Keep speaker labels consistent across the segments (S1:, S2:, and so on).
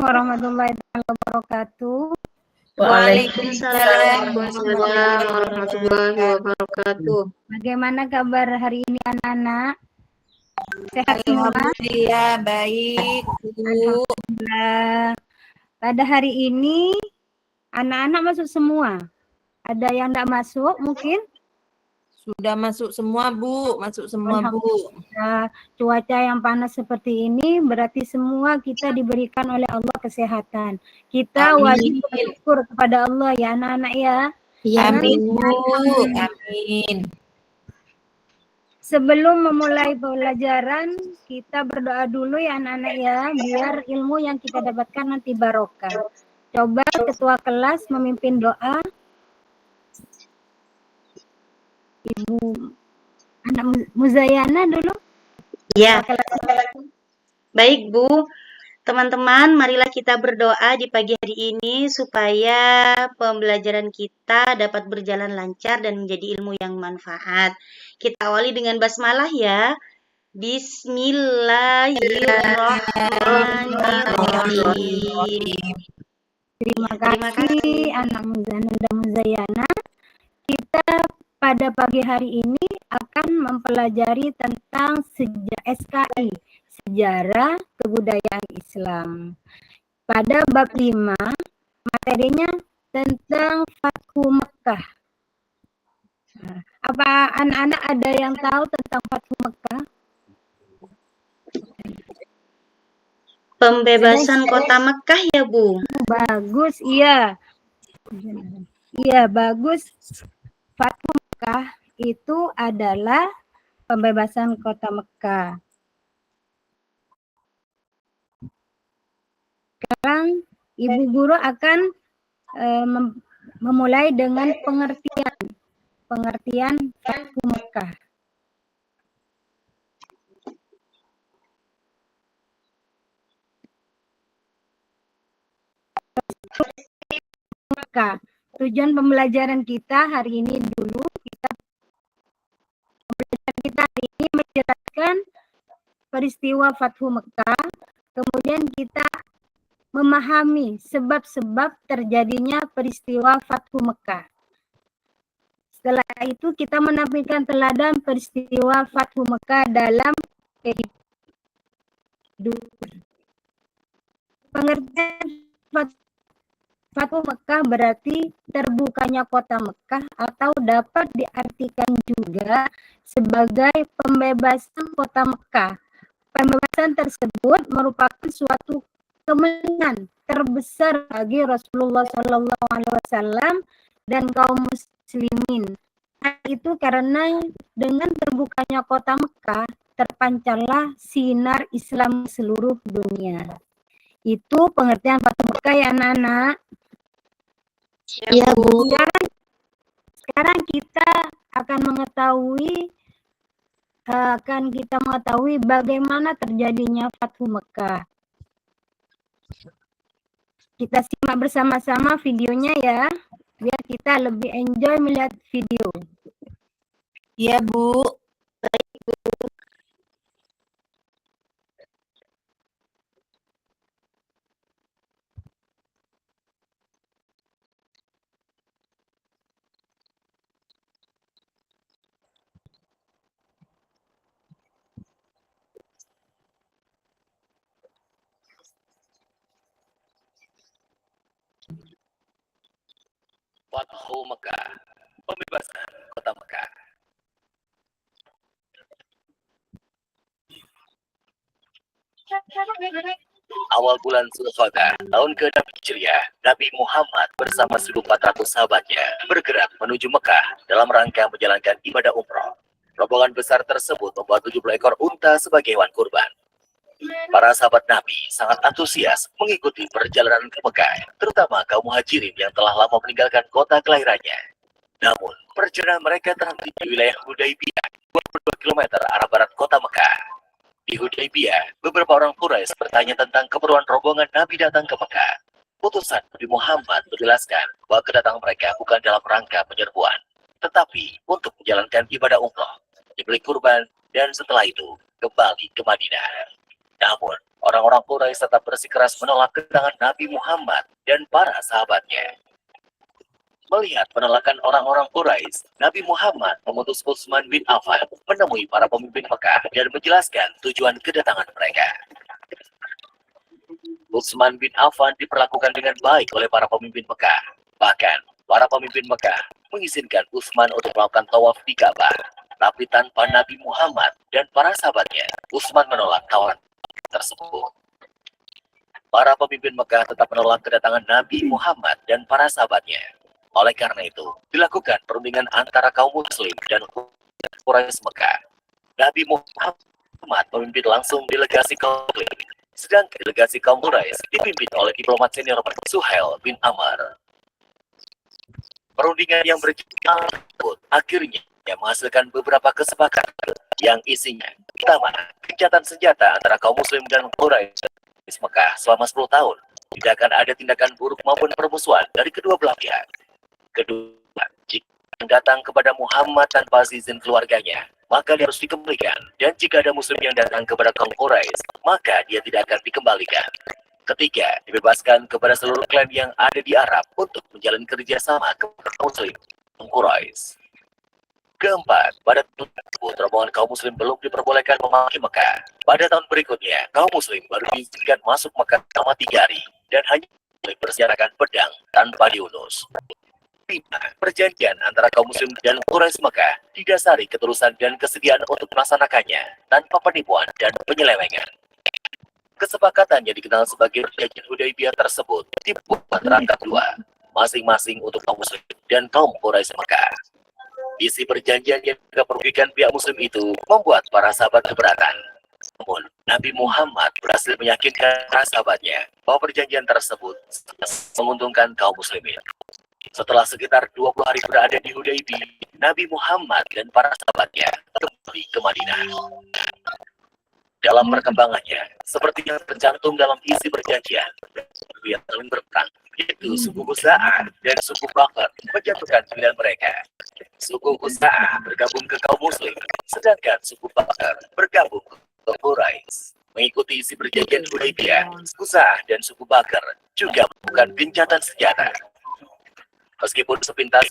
S1: warahmatullahi wabarakatuh.
S2: Waalaikumsalam warahmatullahi wabarakatuh.
S1: Bagaimana kabar hari ini anak-anak? Sehat semua?
S2: Alhamdulillah baik, Bu.
S1: Alhamdulillah. Pada hari ini anak-anak masuk semua. Ada yang tidak masuk mungkin?
S2: Sudah masuk semua, Bu. Masuk semua, Bu.
S1: Nah, cuaca yang panas seperti ini berarti semua kita diberikan oleh Allah kesehatan. Kita wajib bersyukur kepada Allah ya anak-anak ya.
S2: Amin, Bu. Amin.
S1: Sebelum memulai pelajaran, kita berdoa dulu ya anak-anak ya, biar ilmu yang kita dapatkan nanti barokah. Coba ketua kelas memimpin doa. Ibu anak Muzayana dulu.
S3: Ya. Baik, Bu. Teman-teman, marilah kita berdoa di pagi hari ini supaya pembelajaran kita dapat berjalan lancar dan menjadi ilmu yang manfaat. Kita awali dengan basmalah ya. Bismillahirrahmanirrahim.
S1: Terima kasih anak Muzana dan Muzayana. Kita pada pagi hari ini akan mempelajari tentang SKI, Sejarah Kebudayaan Islam. Pada bab 5, materinya tentang Fathu Mekah. Apa anak-anak ada yang tahu tentang Fathu Mekah?
S3: Pembebasan kota Mekah ya, Bu?
S1: Bagus, iya. Iya, bagus. Fathu Mekah itu adalah pembebasan kota Mekah. Sekarang Ibu Guru akan memulai dengan pengertian Fathu Mekah. Mekah. Tujuan pembelajaran kita hari ini dulu kita hari ini menjelaskan peristiwa Fathu Mekah, kemudian kita memahami sebab-sebab terjadinya peristiwa Fathu Mekah. Setelah itu kita menampilkan teladan peristiwa Fathu Mekah dalam kehidupan. Pengertian Fathu Mekah berarti terbukanya kota Mekah atau dapat diartikan juga sebagai pembebasan kota Mekah. Pembebasan tersebut merupakan suatu kemenangan terbesar bagi Rasulullah SAW dan kaum muslimin. Itu karena dengan terbukanya kota Mekah terpancarlah sinar Islam seluruh dunia. Itu pengertian Fathu Mekah ya anak-anak.
S3: Ya, Bu.
S1: Sekarang kita akan mengetahui bagaimana terjadinya Fathu Mekah. Kita simak bersama-sama videonya ya, biar kita lebih enjoy melihat video.
S2: Iya, Bu.
S3: Baik, Bu.
S4: Fathu Mekah, pembebasan kota Mekah. Awal bulan Zulqa'dah tahun ke-6 Hijriah, Nabi Muhammad bersama 1.400 sahabatnya bergerak menuju Mekah dalam rangka menjalankan ibadah umroh. Rombongan besar tersebut membawa 70 ekor unta sebagai hewan kurban. Para sahabat Nabi sangat antusias mengikuti perjalanan ke Mekah, terutama kaum muhajirin yang telah lama meninggalkan kota kelahirannya. Namun, perjalanan mereka terhenti di wilayah Hudaybiyah, 22 km arah barat kota Mekah. Di Hudaybiyah, beberapa orang Quraisy bertanya tentang keperluan rombongan Nabi datang ke Mekah. Utusan Nabi Muhammad menjelaskan bahwa kedatangan mereka bukan dalam rangka penyerbuan, tetapi untuk menjalankan ibadah umroh, dibeli kurban, dan setelah itu kembali ke Madinah. Namun, orang-orang Quraisy tetap bersikeras menolak kedatangan Nabi Muhammad dan para sahabatnya. Melihat penolakan orang-orang Quraisy, Nabi Muhammad mengutus Utsman bin Affan menemui para pemimpin Mekah dan menjelaskan tujuan kedatangan mereka. Utsman bin Affan diperlakukan dengan baik oleh para pemimpin Mekah. Bahkan, para pemimpin Mekah mengizinkan Utsman untuk melakukan tawaf di Ka'bah. Tapi tanpa Nabi Muhammad dan para sahabatnya, Utsman menolak tawaran tersebut. Para pemimpin Mekah tetap menolak kedatangan Nabi Muhammad dan para sahabatnya. Oleh karena itu, dilakukan perundingan antara kaum Muslim dan Quraisy Mekah. Nabi Muhammad memimpin langsung delegasi kaum Muslim, sedangkan delegasi kaum Quraisy dipimpin oleh diplomat senior Suhail bin Amr. Perundingan yang berjalan akhirnya menghasilkan beberapa kesepakatan yang isinya pertama, gencatan senjata antara kaum Muslim dan Quraisy Mekah selama 10 tahun. Tidak akan ada tindakan buruk maupun permusuhan dari kedua belah pihak. Kedua, jika datang kepada Muhammad tanpa izin keluarganya, maka dia harus dikembalikan. Dan jika ada Muslim yang datang kepada kaum Quraisy, maka dia tidak akan dikembalikan. Ketiga, dibebaskan kepada seluruh klan yang ada di Arab untuk menjalin kerjasama kepada Muslim dan Quraisy. Keempat, pada tahun tersebut, rombongan kaum Muslim belum diperbolehkan memasuki Mekah. Pada tahun berikutnya, kaum Muslim baru diizinkan masuk Mekah selama 3 hari dan hanya boleh bersiarakan pedang tanpa diunus. 5. Perjanjian antara kaum Muslim dan Quraisy Mekah didasari ketulusan dan kesediaan untuk melaksanakannya tanpa penipuan dan penyelewengan. Kesepakatan yang dikenal sebagai Perjanjian Hudaybiyah tersebut dibuat rangka 2, masing-masing untuk kaum Muslim dan kaum Quraisy Mekah. Isi perjanjian yang merugikan pihak Muslim itu membuat para sahabat keberatan. Namun, Nabi Muhammad berhasil meyakinkan para sahabatnya bahwa perjanjian tersebut menguntungkan kaum Muslimin. Setelah sekitar 20 hari berada di Hudaybiyah, Nabi Muhammad dan para sahabatnya kembali ke Madinah. Dalam perkembangannya, seperti yang tercantum dalam isi perjanjian, yang saling berperang, yaitu suku Khuza'ah dan suku Bakr menjatuhkan pilihan mereka. Suku Khuza'ah bergabung ke kaum Muslim, sedangkan suku Bakr bergabung ke Quraisy. Mengikuti isi perjanjian Hudaybiyah, Khuza'ah dan suku Bakr juga melakukan gencatan senjata. Meskipun sepintas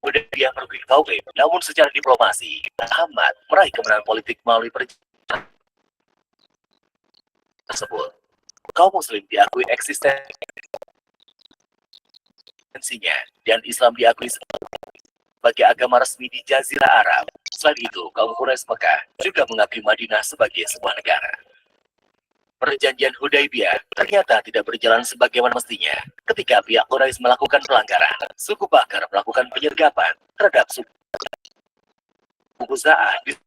S4: Hudaybiyah merugikan kaum Muslim, namun secara diplomasi, Muhammad meraih kemenangan politik melalui perjanjian tersebut. Kaum Muslim diakui eksistensinya dan Islam diakui sebagai agama resmi di Jazirah Arab. Selain itu, kaum Quraisy Mekah juga mengakui Madinah sebagai sebuah negara. Perjanjian Hudaybiyah ternyata tidak berjalan sebagaimana mestinya. Ketika pihak Quraisy melakukan pelanggaran, suku Bakar melakukan penyergapan terhadap suku Khuza'ah di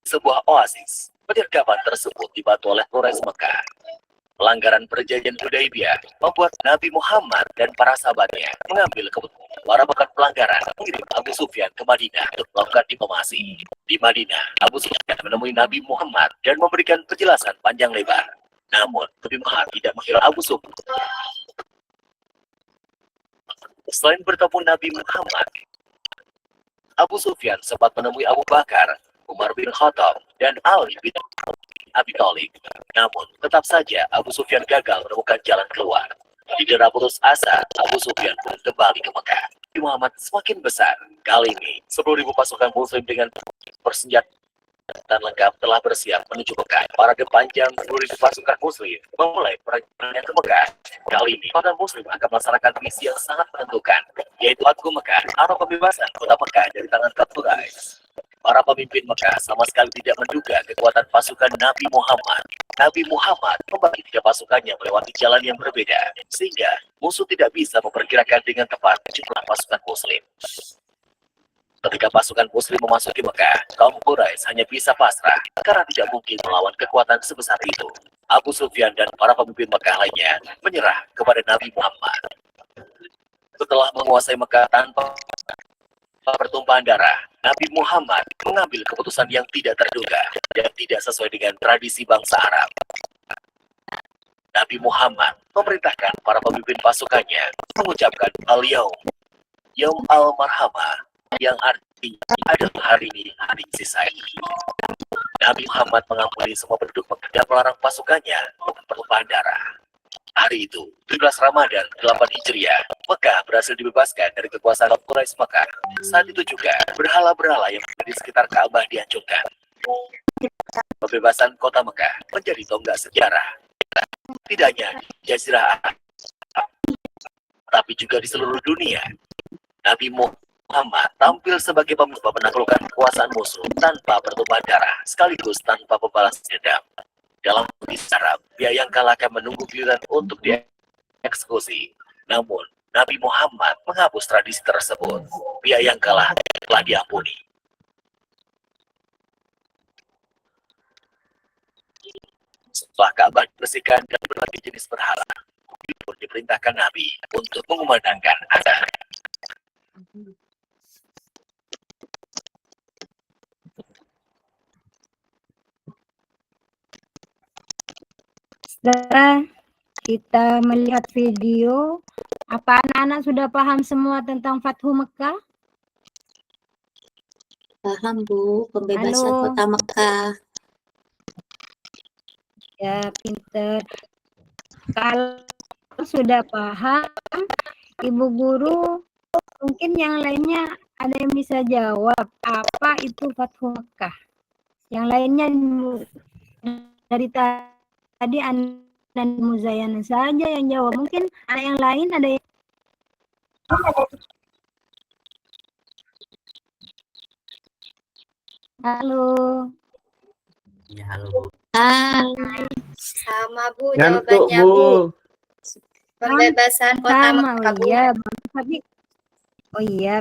S4: sebuah oasis. Penyergapan tersebut dibantu oleh Quraisy Mekah. Pelanggaran perjanjian Hudaybiyah membuat Nabi Muhammad dan para sahabatnya mengambil keputusan para bekas pelanggaran mengirim Abu Sufyan ke Madinah untuk melakukan diplomasi. Di Madinah, Abu Sufyan menemui Nabi Muhammad dan memberikan penjelasan panjang lebar. Namun, Nabi Muhammad tidak menghiraukan Abu Sufyan. Selain bertemu Nabi Muhammad, Abu Sufyan sempat menemui Abu Bakar, Umar bin Khattab, dan Ali bin Abi Thalib. Namun, tetap saja Abu Sufyan gagal menemukan jalan keluar. Didera putus asa, Abu Sufyan pun kembali ke Mekah. Nabi Muhammad semakin besar. Kali ini, 10.000 pasukan Muslim dengan persenjataan lengkap telah bersiap menuju Mekah. Parade panjang 10.000 pasukan Muslim memulai perjalanan ke Mekah. Kali ini, pasukan Muslim akan melaksanakan misi yang sangat menentukan, yaitu Fathu Mekah atau pembebasan kota Mekah dari tangan Quraisy. Para pemimpin Mekah sama sekali tidak menduga kekuatan pasukan Nabi Muhammad. Nabi Muhammad membagi 3 pasukannya melewati jalan yang berbeda, sehingga musuh tidak bisa memperkirakan dengan tepat jumlah pasukan Muslim. Ketika pasukan Muslim memasuki Mekah, kaum Quraisy hanya bisa pasrah karena tidak mungkin melawan kekuatan sebesar itu. Abu Sufyan dan para pemimpin Mekah lainnya menyerah kepada Nabi Muhammad. Setelah menguasai Mekah tanpa pertumpahan darah, Nabi Muhammad mengambil keputusan yang tidak terduga dan tidak sesuai dengan tradisi bangsa Arab. Nabi Muhammad memerintahkan para pemimpin pasukannya mengucapkan Yaum al-Marhamah, yang artinya adalah hari ini hari kasih sayang. Nabi Muhammad mengampuni semua penduduk Mekah dan melarang pasukannya untuk bertumpahan darah. Hari itu, 17 Ramadan 8 Hijriah, Mekah berhasil dibebaskan dari kekuasaan Quraisy Mekah. Saat itu juga, berhala-berhala yang di sekitar Ka'bah dihancurkan. Pembebasan kota Mekah menjadi tonggak sejarah. Tidak hanya di Jazirah Arab, tapi juga di seluruh dunia. Nabi Muhammad tampil sebagai pemimpin menaklukkan kekuasaan musuh tanpa bertumpahan darah, sekaligus tanpa pembalas dendam. Dalam hadis Arab, dia yang kalah akan menunggu giliran untuk dieksekusi. Namun, Nabi Muhammad menghapus tradisi tersebut. Dia yang kalah telah diampuni. Setelah Ka'bah dibersihkan dan berbagai jenis berhala, pun diperintahkan Nabi untuk mengumandangkan azan.
S1: Setelah kita melihat video, apa anak-anak sudah paham semua tentang Fathu Mekah?
S3: Paham, Bu, pembebasan
S1: Halo.
S3: kota Mekah.
S1: Ya, pinter. Kalau sudah paham, Ibu Guru, mungkin yang lainnya ada yang bisa jawab apa itu Fathu Mekah. Yang lainnya dari tadi dan Muzayana saja yang jawab. Mungkin ada yang lain, ada yang halo.
S5: Ya, halo Bu.
S3: Sama, Bu,
S5: Ngantuk
S3: jawabannya,
S5: Bu.
S3: Bu. Pembebasan kota
S1: Sama,
S3: Mekah, Bu.
S1: iya. Tapi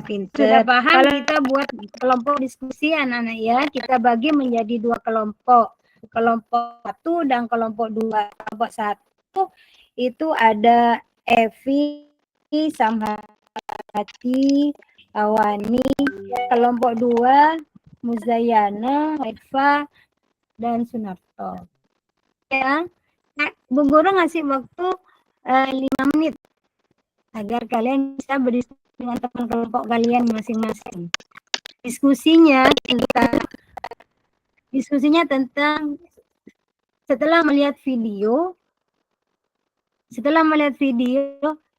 S1: pinter. Sudah paham, kalau kita buat kelompok diskusi anak-anak ya, kita bagi menjadi 2 kelompok. Kelompok 1 dan kelompok 2. Kelompok 1 itu ada Evi, Samhati, Awani. Kelompok 2 Muzayana, Eva, dan Sunarto. Ya, Bu Guru ngasih waktu 5 menit agar kalian bisa berdiskusi dengan teman kelompok kalian masing-masing. Diskusinya tentang setelah melihat video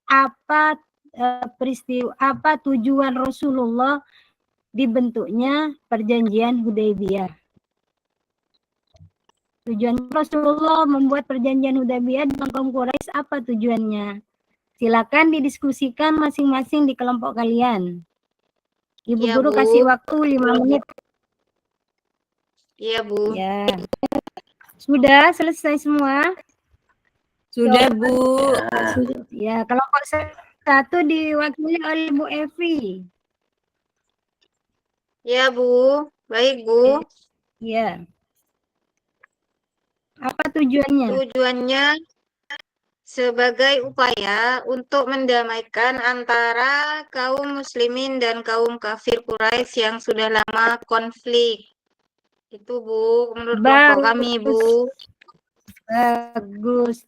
S1: apa peristiwa, apa tujuan Rasulullah dibentuknya perjanjian Hudaybiyah. Tujuan Rasulullah membuat perjanjian Hudaybiyah dengan kaum Quraisy apa tujuannya? Silakan didiskusikan masing-masing di kelompok kalian. Ibu
S3: Ya,
S1: Guru
S3: Bu.
S1: kasih waktu 5 menit.
S3: Iya, Bu.
S1: Ya. Sudah selesai semua?
S2: Sudah, Bu.
S1: Ya, kelompok 1 diwakili oleh Bu Evi.
S3: Ya, Bu. Baik, Bu.
S1: Ya. Apa tujuannya?
S3: Tujuannya sebagai upaya untuk mendamaikan antara kaum muslimin dan kaum kafir Quraisy yang sudah lama konflik. Itu, Bu, menurut kelompok kami, Bu.
S1: Bagus.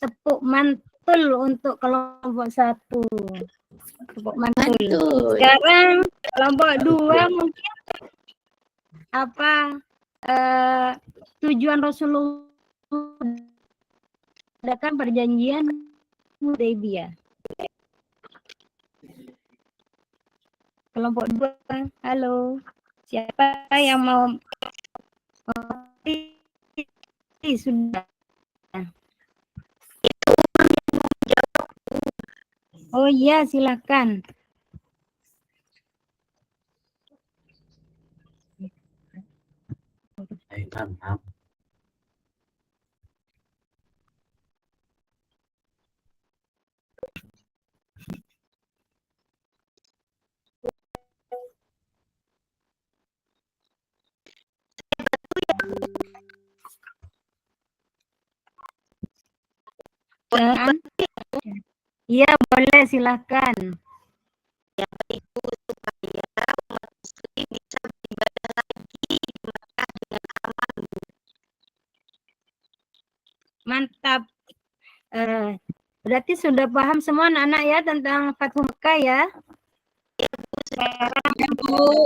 S1: Tepuk mantul untuk kelompok 1. Tepuk mantul. Sekarang kelompok 2 mungkin apa tujuan Rasulullah adakan perjanjian Hudaybiyah. Kelompok 2, halo. Siapa yang mau sudah? Oh iya, silakan.
S5: Paham.
S1: Iya, boleh, silakan.
S3: Yaitu supaya umat muslim bisa beribadah lagi di Mekah dengan aman.
S1: Mantap. Berarti sudah paham semua anak-anak ya tentang Fathu Mekah ya?
S2: Bu.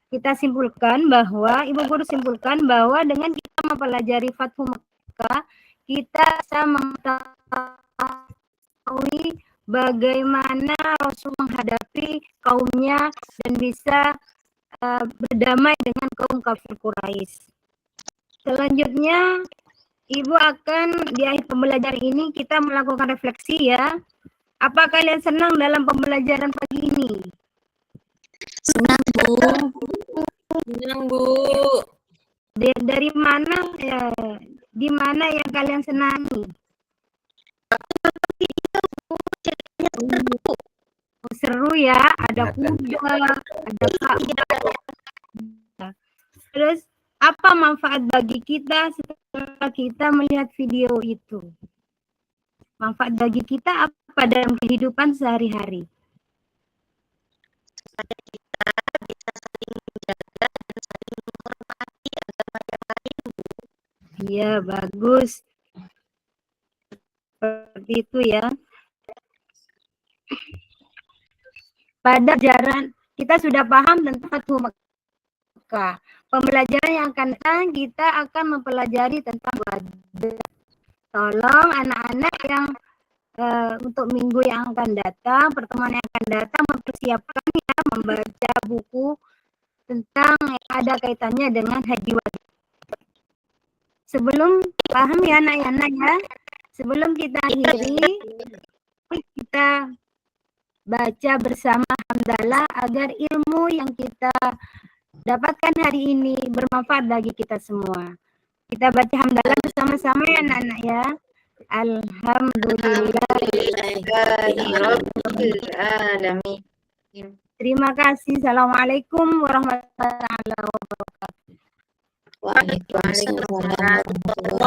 S1: kita simpulkan bahwa, Ibu Guru simpulkan bahwa dengan kita mempelajari Fathu Makkah, kita bisa mengetahui bagaimana Rasul menghadapi kaumnya dan bisa berdamai dengan kaum kafir Quraisy. Selanjutnya, Ibu akan di akhir pembelajaran ini kita melakukan refleksi ya. Apa kalian senang dalam pembelajaran pagi ini?
S2: Senang, Bu. Senang, Bu.
S1: Dari mana ya? Di mana yang kalian senangi? Oh, seru ya, ada kuda, ada Ka'bah. Terus apa manfaat bagi kita setelah kita melihat video itu? Manfaat bagi kita apa dalam kehidupan sehari-hari?
S3: Supaya kita bisa saling menjaga dan saling menghormati agama yang lain.
S1: Iya, bagus. Seperti itu ya. Pada pelajaran kita sudah paham tentang Fathu Makkah. Pembelajaran yang akan datang kita akan mempelajari tentang ibadah. Tolong anak-anak yang untuk minggu yang akan datang, pertemuan yang akan datang mempersiapkan ya, membaca buku tentang yang ada kaitannya dengan haji wajib. Sebelum paham ya anak-anak ya, sebelum kita akhiri, kita baca bersama hamdalah agar ilmu yang kita dapatkan hari ini bermanfaat bagi kita semua. Kita baca hamdalah bersama-sama ya anak-anak ya.
S3: Alhamdulillahirobbilalamin.
S1: Terima kasih. Assalamualaikum warahmatullahi wabarakatuh.
S3: Waalaikumsalam warahmatullahi